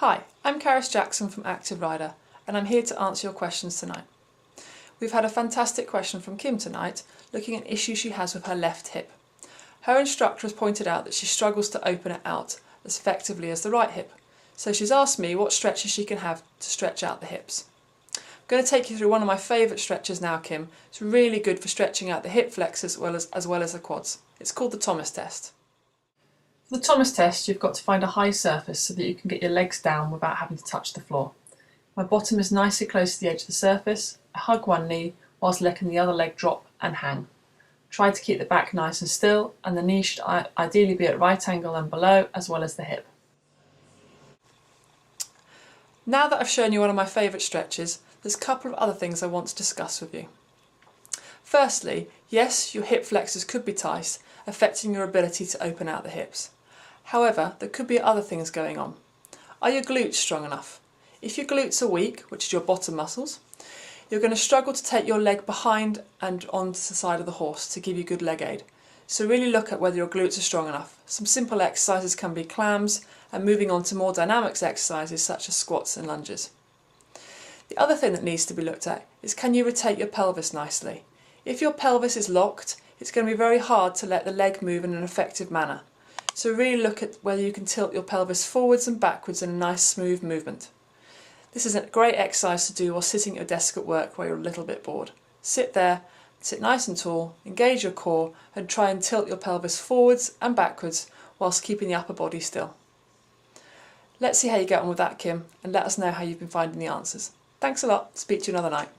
Hi, I'm Caris Jackson from Active Rider and I'm here to answer your questions tonight. We've had a fantastic question from Kim tonight looking at an issue she has with her left hip. Her instructor has pointed out that she struggles to open it out as effectively as the right hip, so she's asked me what stretches she can have to stretch out the hips. I'm going to take you through one of my favourite stretches now, Kim. It's really good for stretching out the hip flexors as well as the quads. It's called the Thomas test. For the Thomas test, you've got to find a high surface so that you can get your legs down without having to touch the floor. My bottom is nicely close to the edge of the surface. I hug one knee whilst letting the other leg drop and hang. Try to keep the back nice and still, and the knee should ideally be at right angle and below, as well as the hip. Now that I've shown you one of my favourite stretches, there's a couple of other things I want to discuss with you. Firstly, yes, your hip flexors could be tight, affecting your ability to open out the hips. However, there could be other things going on. Are your glutes strong enough? If your glutes are weak, which is your bottom muscles, you're going to struggle to take your leg behind and onto the side of the horse to give you good leg aid. So really look at whether your glutes are strong enough. Some simple exercises can be clams and moving on to more dynamics exercises such as squats and lunges. The other thing that needs to be looked at is, can you rotate your pelvis nicely? If your pelvis is locked, it's going to be very hard to let the leg move in an effective manner. So really look at whether you can tilt your pelvis forwards and backwards in a nice smooth movement. This is a great exercise to do while sitting at your desk at work where you're a little bit bored. Sit there, sit nice and tall, engage your core and try and tilt your pelvis forwards and backwards whilst keeping the upper body still. Let's see how you get on with that, Kim, and let us know how you've been finding the answers. Thanks a lot. Speak to you another night.